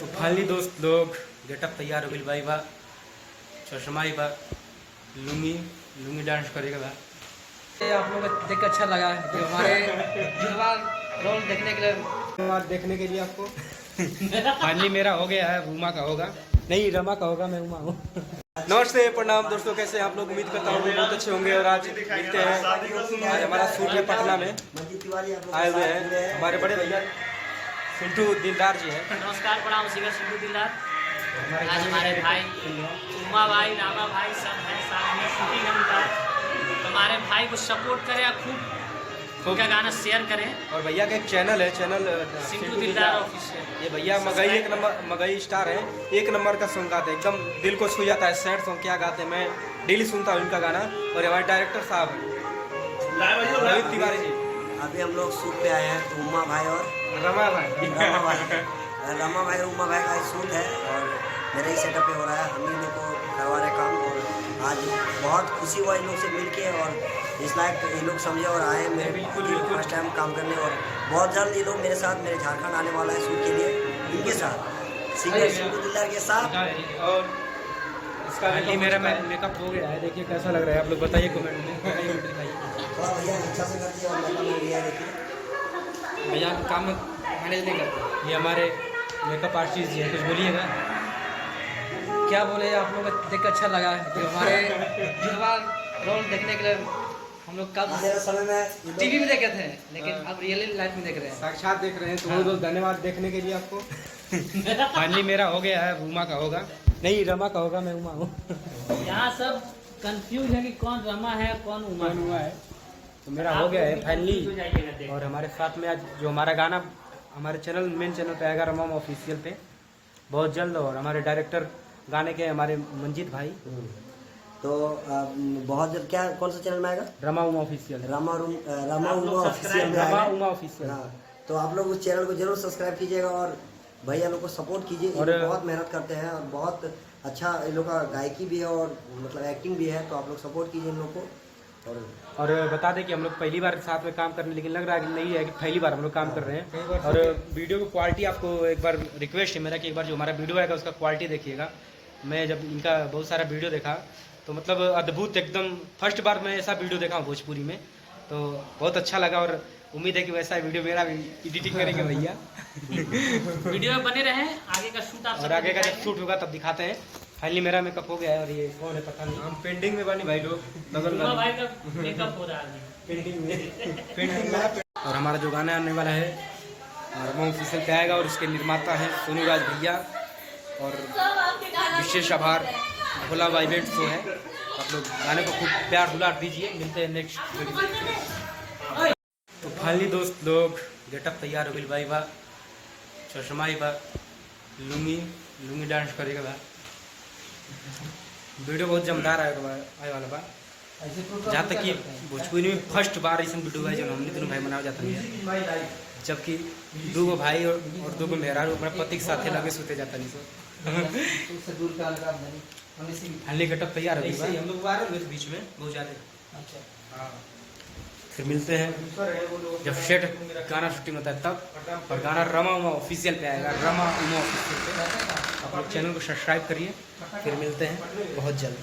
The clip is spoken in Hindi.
तो फाइनली दोस्त लोग गेटअप तैयार हो गई भाई बा, चश्मा ही बा, लुंगी लुंगी डांस करेगा बा। आप लोगों को देख के अच्छा लगा कि हमारे जुड़वा रोल देखने के लिए आपको फाइनली मेरा हो गया है, रूमा का होगा नहीं, रमा का होगा, मैं उमा हूँ। नमस्ते, प्रणाम दोस्तों, कैसे हैं आप लोग? उम्मीद करता हूँ बहुत अच्छे होंगे। और आज मिलते हैं, आज हमारा शूट है पटना में, आए हुए हैं हमारे बड़े भैया सिंटू दिलदार जी हैं। नमस्कार, प्रणाम, सिंटू दिलदार। आज हमारे भाई उमा भाई, रामा भाई सब हैं साथ में, शूटिंग है उनका। तो हमारे भाई को सपोर्ट करें, खूब उनका गाना शेयर करें। और भैया का एक चैनल है, चैनल सिंटू दिलदार ऑफिशियल। ये भैया मगई एक नंबर, मगई स्टार है, एक नंबर का सॉन्ग गाते हैं, एकदम दिल को छू जाता है। सैड सॉन्ग क्या गाते हैं, मैं डेली सुनता हूँ इनका गाना। और हमारे डायरेक्टर साहब हैं तिवारी जी। अभी हम लोग शूट पे आए हैं, तो उमा भाई और रमा भाई रमा भाई और उमा भाई का शूट है और मेरे ही सेटअप पे हो रहा है। हम ही लोग को करवा रहे काम और आज बहुत खुशी हुआ इन लोग से मिलके और इस लायक ये लोग समझे और आए मेरे बिल्कुल फर्स्ट टाइम काम करने। और बहुत जल्द ये लोग मेरे साथ मेरे झारखंड आने वाला है शूट के लिए, इनके साथ सिंगर सिंटू दिलदार के साथ। और इसका मेरा मेकअप हो गया है, देखिए कैसा लग रहा है, आप लोग बताइए कमेंट में। थोड़ा भैया अच्छा से करती है और मेकअप भैया देखिए भैया काम मैनेज नहीं करते, ये हमारे मेकअप आर्टिस्ट जी है, कुछ बोलिएगा। क्या बोले, आप लोगों को देख के अच्छा लगा कि हमारे जुड़वा रोल देखने के लिए हम लोग कब समय में टीवी में देखे थे, लेकिन अब रियल लाइफ में देख रहे हैं। साक्षात देख रहे हैं, तो बहुत बहुत धन्यवाद देखने के लिए आपको। फाइनली मेरा हो गया है, रूमा का होगा नहीं, रमा का होगा, मैं उमा हूँ। यहाँ सब कंफ्यूज है कि कौन रमा है कौन उमा है, तो मेरा हो गया है फाइनली। और हमारे साथ में आज जो हमारा गाना हमारे चैनल, मेन चैनल पे आएगा, रमा ऑफिशियल पे बहुत जल्द। और हमारे डायरेक्टर गाने के हमारे मंजीत भाई, तो बहुत जल्द। क्या कौन सा चैनल में आएगा? रमा उमा ऑफिशियल, रमा उमा ऑफिशियल में रमा आएगा। उमा ऑफिशियल। हाँ, तो आप लोग उस चैनल को जरूर सब्सक्राइब कीजिएगा और भैया लोग को सपोर्ट कीजिए। और बहुत मेहनत करते हैं और बहुत अच्छा इन लोग का गायकी भी है और मतलब एक्टिंग भी है, तो आप लोग सपोर्ट कीजिए इन लोग को। और बता दें कि हम लोग पहली बार साथ में काम करने, लेकिन लग रहा है कि नहीं है कि पहली बार हम लोग काम कर रहे हैं। और वीडियो की क्वालिटी, आपको एक बार रिक्वेस्ट है मेरा कि एक बार जो हमारा वीडियो आएगा उसका क्वालिटी देखिएगा। मैं जब इनका बहुत सारा वीडियो देखा तो मतलब अद्भुत, एकदम फर्स्ट बार मैं ऐसा वीडियो देखा हूँ भोजपुरी में, तो बहुत अच्छा लगा। और उम्मीद है कि वैसा वीडियो मेरा भी एडिटिंग करेंगे भैया। वीडियो में बने रहे, आगे का शूट आप और आगे का जब शूट होगा तब दिखाते हैं। फाइनली मेरा मेकअप हो गया है और ये कौन है पता नहीं, हम पेंडिंग में बनी भाई लोग, बगल उमा में भाई का मेकअप हो रहा है पेंटिंग में। और हमारा जो गाना आने वाला है रमा ऑफिशियल पे आएगा और इसके निर्माता हैं सोनू राज भैया। और विशेष आभार भोला वाइवेट शो है। आप लोग गाने को खूब प्यार दुलार दीजिए। मिलते हैं नेक्स्ट वीडियो। तो फाइनली दोस्त लोग गेटअप तैयार हो गई भाई बा, चश्मा ही बा, लुंगी लुंगी डांस करेगा बा। वीडियो बहुत जमदार आए वाला बा, जहाँ तक कि भोजपुरी में फर्स्ट बार ऐसा वीडियो है जो हमने दोनों भाई मनाया जाता है, जबकि दो गो भाई और दो गो मेहरारू अपने पति के साथ लगे सोते जाता नहीं सो। फाइनली गेटअप तैयार हो गई, हम लोग वायरल हुए बीच में बहुत ज़्यादा। फिर मिलते हैं जब सेट गाना शूटिंग होता है तब। और गाना रमा उमा ऑफिशियल पे आएगा, रमा उमा ऑफिशियल पे। आप लोग चैनल को सब्सक्राइब करिए। फिर मिलते हैं बहुत जल्द।